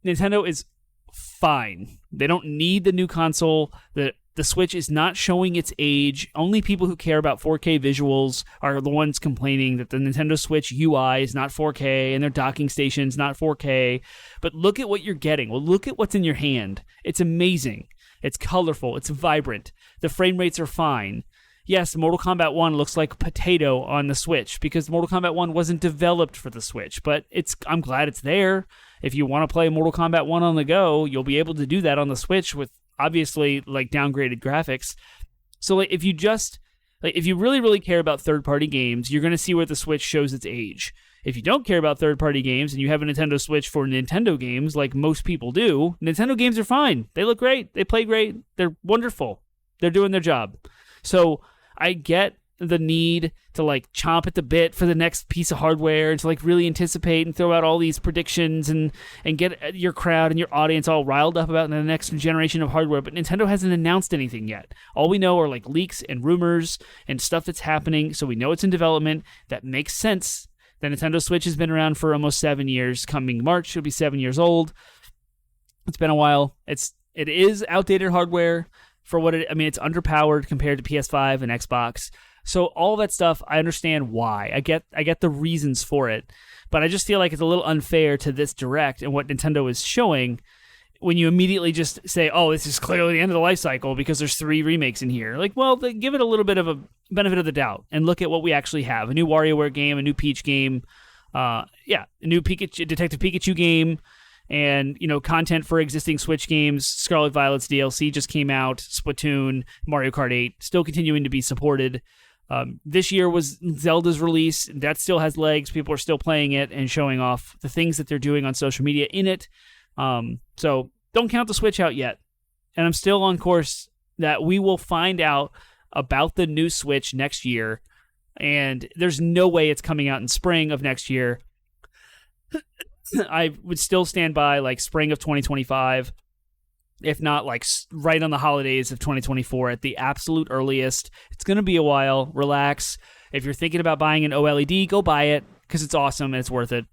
Nintendo is fine. They don't need the new console. The Switch is not showing its age. Only people who care about 4K visuals are the ones complaining that the Nintendo Switch UI is not 4K and their docking station's not 4K. But look at what you're getting. Well, look at what's in your hand. It's amazing. It's colorful. It's vibrant. The frame rates are fine. Yes, Mortal Kombat 1 looks like potato on the Switch because Mortal Kombat 1 wasn't developed for the Switch, but I'm glad it's there. If you want to play Mortal Kombat 1 on the go, you'll be able to do that on the Switch with obviously like downgraded graphics. So like if you really, really care about third-party games, you're going to see where the Switch shows its age. If you don't care about third-party games and you have a Nintendo Switch for Nintendo games like most people do, Nintendo games are fine. They look great. They play great. They're wonderful. They're doing their job. So I get the need to like chomp at the bit for the next piece of hardware and to like really anticipate and throw out all these predictions and get your crowd and your audience all riled up about the next generation of hardware. But Nintendo hasn't announced anything yet. All we know are like leaks and rumors and stuff that's happening. So we know it's in development. That makes sense. The Nintendo Switch has been around for almost 7 years. Coming March, it'll be 7 years old. It's been a while. It is outdated hardware. It's underpowered compared to PS5 and Xbox. So all that stuff, I understand why. I get the reasons for it. But I just feel like it's a little unfair to this Direct and what Nintendo is showing when you immediately just say, oh, this is clearly the end of the life cycle because there's 3 remakes in here. Like, well, give it a little bit of a benefit of the doubt and look at what we actually have. A new WarioWare game, a new Peach game, a new Detective Pikachu game, and content for existing Switch games. Scarlet Violet's DLC just came out. Splatoon, Mario Kart 8 still continuing to be supported. This year was Zelda's release. That still has legs. People are still playing it and showing off the things that they're doing on social media in it. So don't count the Switch out yet. And I'm still on course that we will find out about the new Switch next year. And there's no way it's coming out in spring of next year. I would still stand by like spring of 2025. If not, like right on the holidays of 2024 at the absolute earliest. It's going to be a while. Relax. If you're thinking about buying an OLED, go buy it because it's awesome and it's worth it.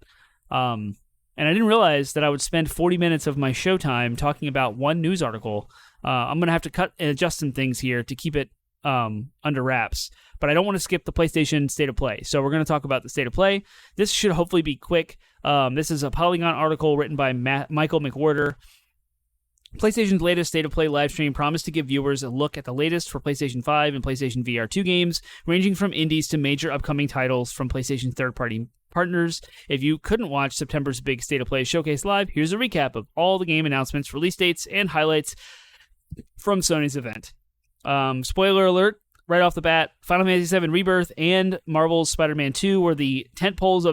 And I didn't realize that I would spend 40 minutes of my show time talking about one news article. I'm going to have to cut and adjust some things here to keep it under wraps. But I don't want to skip the PlayStation State of Play. So we're going to talk about the State of Play. This should hopefully be quick. This is a Polygon article written by Michael McWhorter. PlayStation's latest State of Play livestream promised to give viewers a look at the latest for PlayStation 5 and PlayStation VR 2 games, ranging from indies to major upcoming titles from PlayStation's third-party partners. If you couldn't watch September's big State of Play showcase live, here's a recap of all the game announcements, release dates, and highlights from Sony's event. Spoiler alert, right off the bat, Final Fantasy VII Rebirth and Marvel's Spider-Man 2 were the tentpoles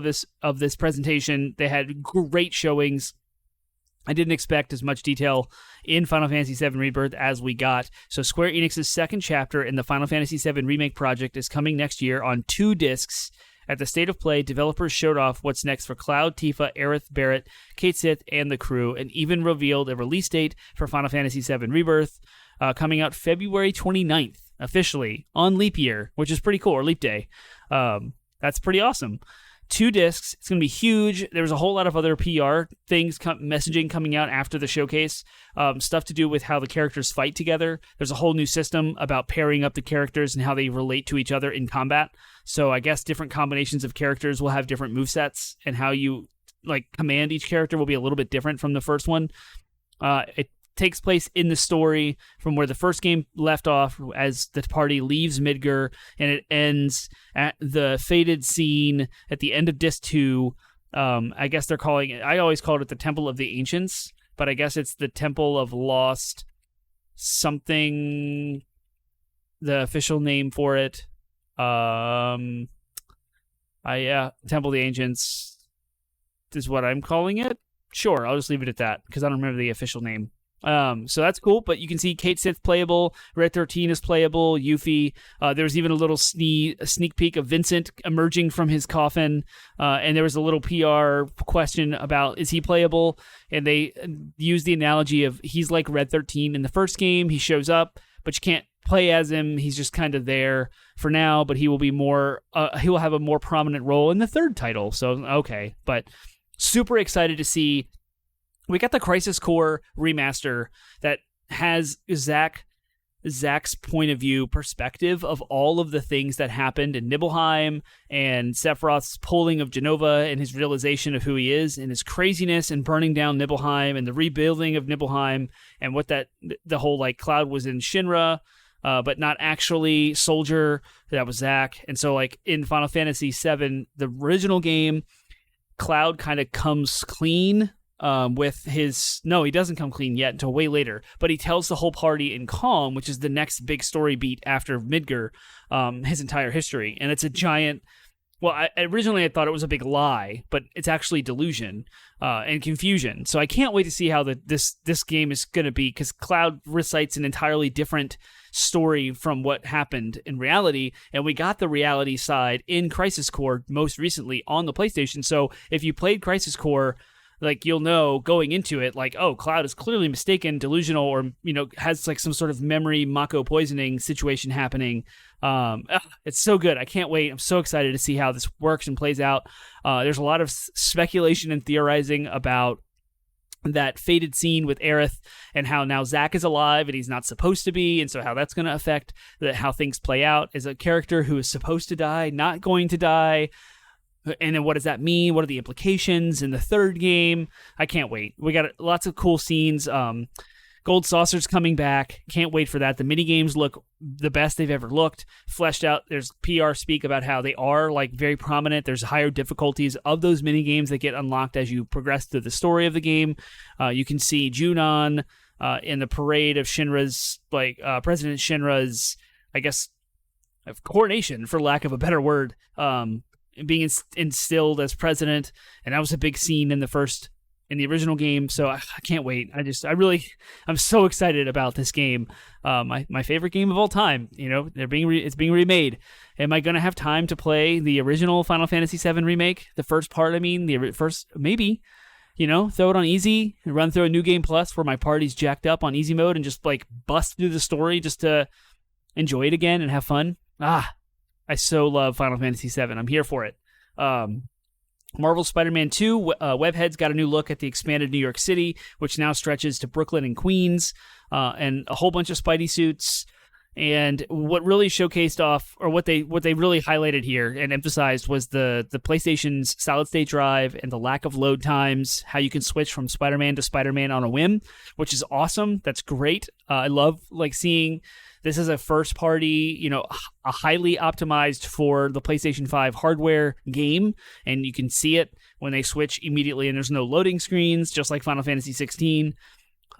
of this presentation. They had great showings. I didn't expect as much detail in Final Fantasy VII Rebirth as we got. So Square Enix's second chapter in the Final Fantasy VII Remake project is coming next year on 2 discs. At the State of Play, developers showed off what's next for Cloud, Tifa, Aerith, Barrett, Cait Sith, and the crew, and even revealed a release date for Final Fantasy VII Rebirth, coming out February 29th, officially, on Leap Year, which is pretty cool, or Leap Day. That's pretty awesome. 2 discs. It's going to be huge. There was a whole lot of other PR things, messaging coming out after the showcase. Stuff to do with how the characters fight together. There's a whole new system about pairing up the characters and how they relate to each other in combat. So I guess different combinations of characters will have different movesets, and how you command each character will be a little bit different from the first one. It takes place in the story from where the first game left off as the party leaves Midgar, and it ends at the fated scene at the end of Disc 2. I guess they're calling it, I always called it the Temple of the Ancients, but I guess it's the Temple of Lost something, the official name for it. Temple of the Ancients is what I'm calling it. Sure, I'll just leave it at that because I don't remember the official name. So that's cool, but you can see Cait Sith playable, Red 13 is playable, Yuffie. There was even a little sneak peek of Vincent emerging from his coffin, and there was a little PR question about, is he playable? And they used the analogy of he's like Red 13 in the first game. He shows up, but you can't play as him. He's just kind of there for now, but he will be more, he will have a more prominent role in the third title. So, okay, but super excited to see. We got the Crisis Core remaster that has Zack's point of view perspective of all of the things that happened in Nibelheim, and Sephiroth's pulling of Jenova and his realization of who he is and his craziness and burning down Nibelheim and the rebuilding of Nibelheim, and what the whole Cloud was in Shinra, but not actually Soldier. That was Zack. And so in Final Fantasy VII, the original game, Cloud kind of comes clean with his... No, he doesn't come clean yet until way later, but he tells the whole party in Calm, which is the next big story beat after Midgar, his entire history. And it's a giant... Well, originally I thought it was a big lie, but it's actually delusion and confusion. So I can't wait to see how this game is going to be, because Cloud recites an entirely different story from what happened in reality, and we got the reality side in Crisis Core most recently on the PlayStation. So if you played Crisis Core, you'll know going into it, oh, Cloud is clearly mistaken, delusional, or, has some sort of memory Mako poisoning situation happening. It's so good. I can't wait. I'm so excited to see how this works and plays out. There's a lot of speculation and theorizing about that fated scene with Aerith and how now Zack is alive and he's not supposed to be, and so how that's going to affect how things play out. Is a character who is supposed to die not going to die? And then what does that mean? What are the implications in the third game? I can't wait. We got lots of cool scenes. Gold Saucer's coming back. Can't wait for that. The minigames look the best they've ever looked. Fleshed out. There's PR speak about how they are like very prominent. There's higher difficulties of those minigames that get unlocked as you progress through the story of the game. You can see Junon in the parade of Shinra's, President Shinra's, I guess, coronation, for lack of a better word, being instilled as president. And that was a big scene in the original game, so I can't wait. I'm so excited about this game. My favorite game of all time. It's being remade. Am I going to have time to play the original Final Fantasy VII remake? The first part, the first, maybe. Throw it on easy, and run through a New Game Plus where my party's jacked up on easy mode and just bust through the story just to enjoy it again and have fun. I so love Final Fantasy VII. I'm here for it. Marvel's Spider-Man 2, Webhead's got a new look at the expanded New York City, which now stretches to Brooklyn and Queens, and a whole bunch of Spidey suits. And what really showcased off, or what they really highlighted here and emphasized, was the PlayStation's solid-state drive and the lack of load times, how you can switch from Spider-Man to Spider-Man on a whim, which is awesome. That's great. I love seeing this is a first-party, a highly optimized for the PlayStation 5 hardware game, and you can see it when they switch immediately, and there's no loading screens, just like Final Fantasy 16.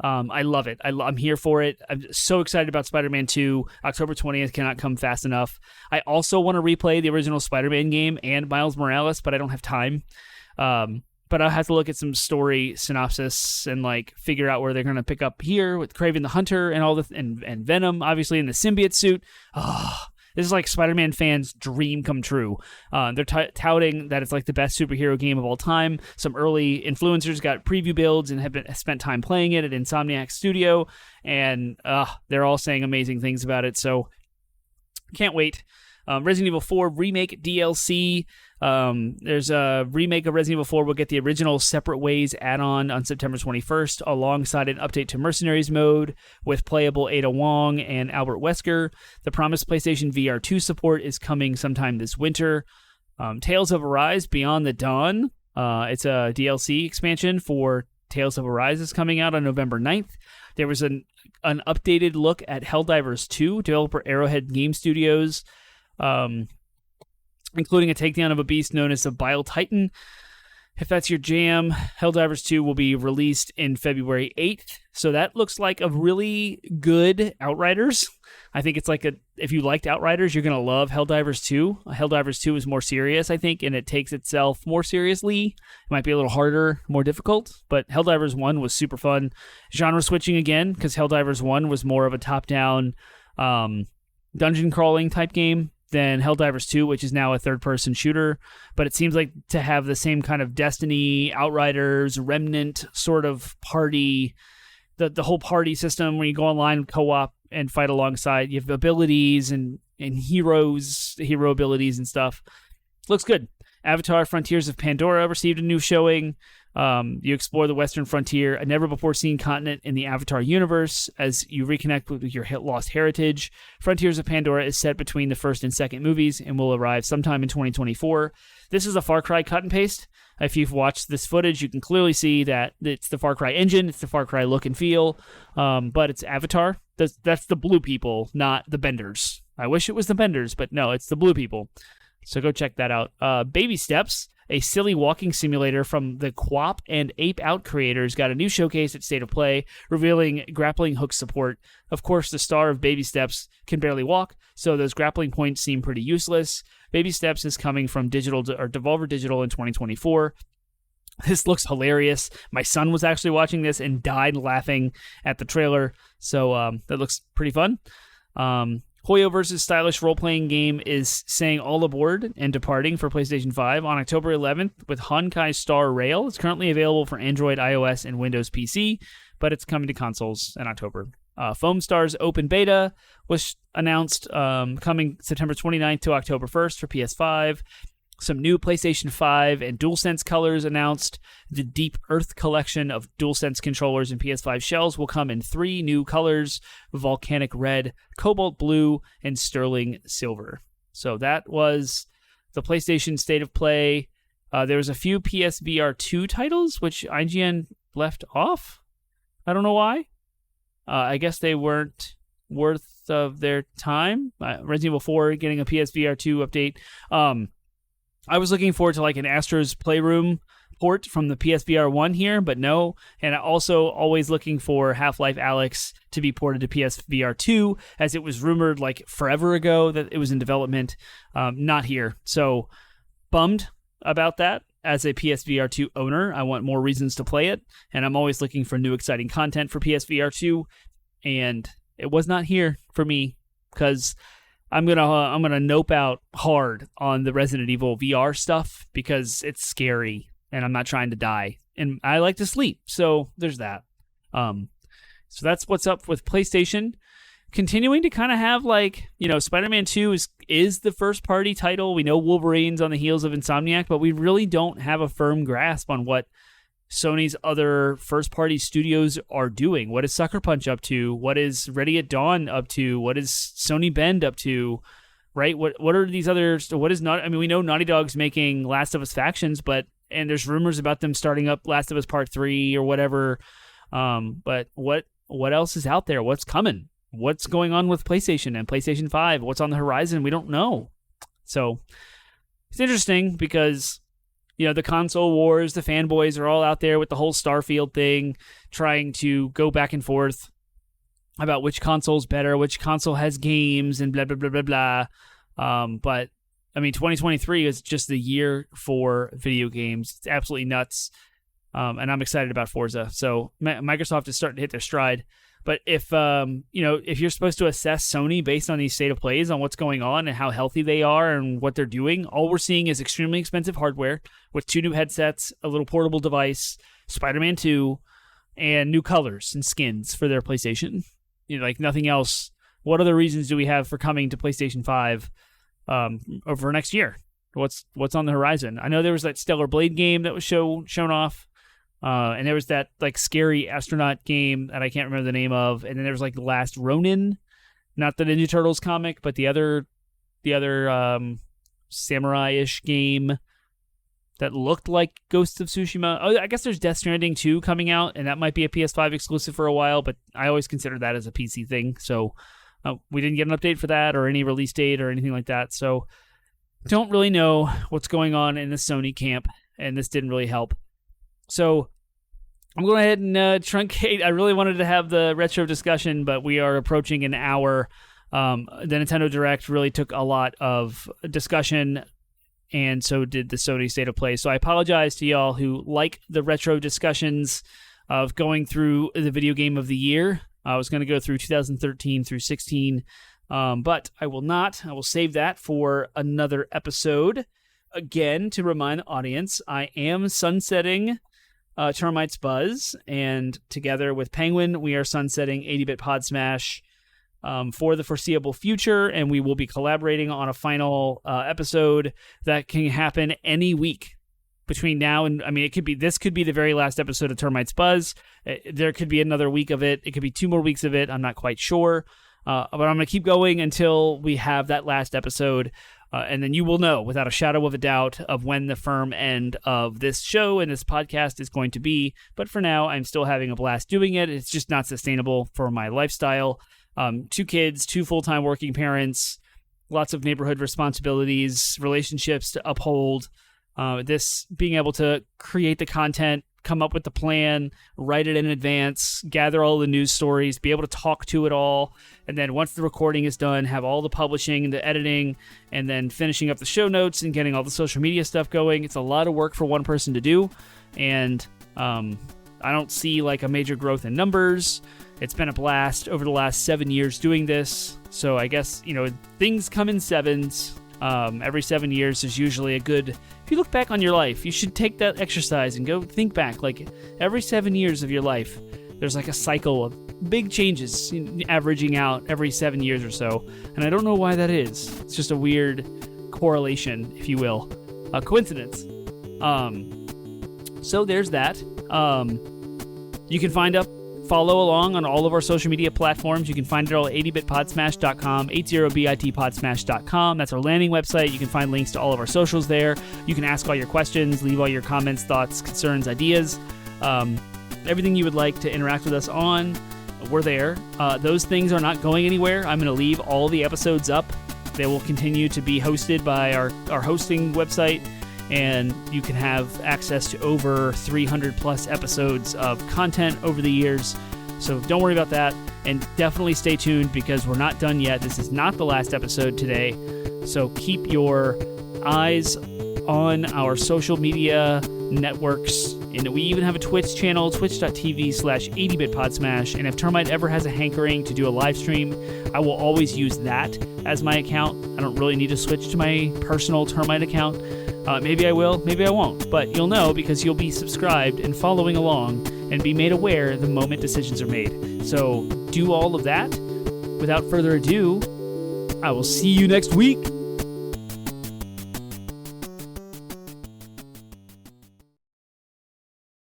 I love it. I'm here for it. I'm so excited about Spider-Man 2. October 20th cannot come fast enough. I also want to replay the original Spider-Man game and Miles Morales, but I don't have time. But I'll have to look at some story synopsis and figure out where they're going to pick up here with Kraven the Hunter and all and Venom, obviously, in the symbiote suit. This is Spider-Man fans' dream come true. They're touting that it's the best superhero game of all time. Some early influencers got preview builds and have spent time playing it at Insomniac Studio, and they're all saying amazing things about it. So can't wait. Resident Evil 4 Remake DLC. There's a remake of Resident Evil 4. We'll get the original Separate Ways add-on on September 21st, alongside an update to Mercenaries mode with playable Ada Wong and Albert Wesker. The promised PlayStation VR 2 support is coming sometime this winter. Tales of Arise Beyond the Dawn. It's a DLC expansion for Tales of Arise is coming out on November 9th. There was an updated look at Helldivers 2, developer Arrowhead Game Studios, including a takedown of a beast known as the Bile Titan. If that's your jam, Helldivers 2 will be released in February 8th. So that looks like a really good Outriders. I think it's if you liked Outriders, you're going to love Helldivers 2. Helldivers 2 is more serious, I think, and it takes itself more seriously. It might be a little harder, more difficult, but Helldivers 1 was super fun. Genre switching again, because Helldivers 1 was more of a top-down dungeon crawling type game than Helldivers 2, which is now a third-person shooter. But it seems to have the same kind of Destiny, Outriders, Remnant sort of party, the whole party system where you go online co-op and fight alongside. You have abilities and hero abilities and stuff. Looks good. Avatar Frontiers of Pandora received a new showing. You explore the western frontier, a never-before-seen continent in the Avatar universe, as you reconnect with your lost heritage. Frontiers of Pandora is set between the first and second movies and will arrive sometime in 2024. This is a Far Cry cut and paste. If you've watched this footage, you can clearly see that it's the Far Cry engine, it's the Far Cry look and feel, but it's Avatar. That's the blue people, not the Benders. I wish it was the Benders, but no, it's the blue people. So go check that out. Baby Steps, a silly walking simulator from the Quap and Ape Out creators, got a new showcase at State of Play, revealing grappling hook support. Of course, the star of Baby Steps can barely walk, so those grappling points seem pretty useless. Baby Steps is coming from Devolver Digital in 2024. This looks hilarious. My son was actually watching this and died laughing at the trailer, so that looks pretty fun. Hoyo vs. Stylish role-playing game is saying all aboard and departing for PlayStation 5 on October 11th with Honkai Star Rail. It's currently available for Android, iOS, and Windows PC, but it's coming to consoles in October. Foam Star's open beta was announced coming September 29th to October 1st for PS5. Some new PlayStation 5 and DualSense colors announced. The Deep Earth collection of DualSense controllers and PS5 shells will come in 3 new colors: Volcanic Red, Cobalt Blue, and Sterling Silver. So that was the PlayStation State of Play. There was a few PSVR 2 titles, which IGN left off. I don't know why. I guess they weren't worth of their time. Resident Evil 4 getting a PSVR 2 update. I was looking forward to like an Astro's Playroom port from the PSVR 1 here, but no. And also always looking for Half-Life Alyx to be ported to PSVR 2, as it was rumored like forever ago that it was in development. Not here. So bummed about that. As a PSVR 2 owner, I want more reasons to play it, and I'm always looking for new exciting content for PSVR 2, and it was not here for me, because I'm gonna nope out hard on the Resident Evil VR stuff because it's scary and I'm not trying to die, and I like to sleep, so there's that. So that's what's up with PlayStation. Continuing to kind of have like, Spider-Man 2 is the first party title. We know Wolverine's on the heels of Insomniac, but we really don't have a firm grasp on what Sony's other first party studios are doing. What is Sucker Punch up to? What is Ready at Dawn up to? What is Sony Bend up to? Right? What are these others? What is not? I mean, we know Naughty Dog's making Last of Us Factions, and there's rumors about them starting up Last of Us Part 3 or whatever. But what else is out there? What's coming? What's going on with PlayStation and PlayStation 5? What's on the horizon? We don't know. So it's interesting because, the console wars, the fanboys are all out there with the whole Starfield thing, trying to go back and forth about which console's better, which console has games, and blah, blah, blah, blah, blah. But, 2023 is just the year for video games. It's absolutely nuts. And I'm excited about Forza. So Microsoft is starting to hit their stride. But if you're supposed to assess Sony based on these state of plays on what's going on and how healthy they are and what they're doing, all we're seeing is extremely expensive hardware with 2 new headsets, a little portable device, Spider-Man 2, and new colors and skins for their PlayStation. Like nothing else. What other reasons do we have for coming to PlayStation 5 over next year? What's on the horizon? I know there was that Stellar Blade game that was shown off. And there was that like scary astronaut game that I can't remember the name of, and then there was like The Last Ronin, not the Ninja Turtles comic, but the other samurai-ish game that looked like Ghosts of Tsushima. Oh, I guess there's Death Stranding 2 coming out, and that might be a PS5 exclusive for a while, but I always consider that as a PC thing. So we didn't get an update for that or any release date or anything like that. So don't really know what's going on in the Sony camp, and this didn't really help. So I'm going ahead and truncate. I really wanted to have the retro discussion, but we are approaching an hour. The Nintendo Direct really took a lot of discussion, and so did the Sony State of Play. So I apologize to y'all who like the retro discussions of going through the video game of the year. I was going to go through 2013 through 16, but I will not. I will save that for another episode. Again, to remind the audience, I am sunsetting Termite's Buzz, and together with Penguin, we are sunsetting 80-Bit Pod Smash for the foreseeable future, and we will be collaborating on a final episode that can happen any week between now and, this could be the very last episode of Termite's Buzz. There could be another week of it. It could be 2 more weeks of it. I'm not quite sure, but I'm going to keep going until we have that last episode. And then you will know without a shadow of a doubt of when the firm end of this show and this podcast is going to be. But for now, I'm still having a blast doing it. It's just not sustainable for my lifestyle. 2 kids, 2 full-time working parents, lots of neighborhood responsibilities, relationships to uphold. This being able to create the content, come up with the plan, write it in advance, gather all the news stories, be able to talk to it all, and then once the recording is done, have all the publishing, the editing, and then finishing up the show notes and getting all the social media stuff going. It's a lot of work for one person to do, and I don't see like a major growth in numbers. It's been a blast over the last 7 years doing this, so I guess, things come in sevens. Every 7 years is usually a good... If you look back on your life, you should take that exercise and go think back. Like, every 7 years of your life, there's like a cycle of big changes averaging out every 7 years or so. And I don't know why that is. It's just a weird correlation, if you will. A coincidence. So there's that. You can follow along on all of our social media platforms. You can find it all at 80bitpodsmash.com, 80bitpodsmash.com. That's our landing website. You can find links to all of our socials there. You can ask all your questions, leave all your comments, thoughts, concerns, ideas, everything you would like to interact with us on. we're there. Those things are not going anywhere. I'm going to leave all the episodes up. They will continue to be hosted by our hosting website, and you can have access to over 300 plus episodes of content over the years. So don't worry about that, and definitely stay tuned because we're not done yet. This is not the last episode today. So keep your eyes on our social media networks. And we even have a Twitch channel, twitch.tv/80bitpodsmash. And if Termite ever has a hankering to do a live stream, I will always use that as my account. I don't really need to switch to my personal Termite account. Maybe I will, maybe I won't. But you'll know because you'll be subscribed and following along and be made aware the moment decisions are made. So do all of that. Without further ado, I will see you next week.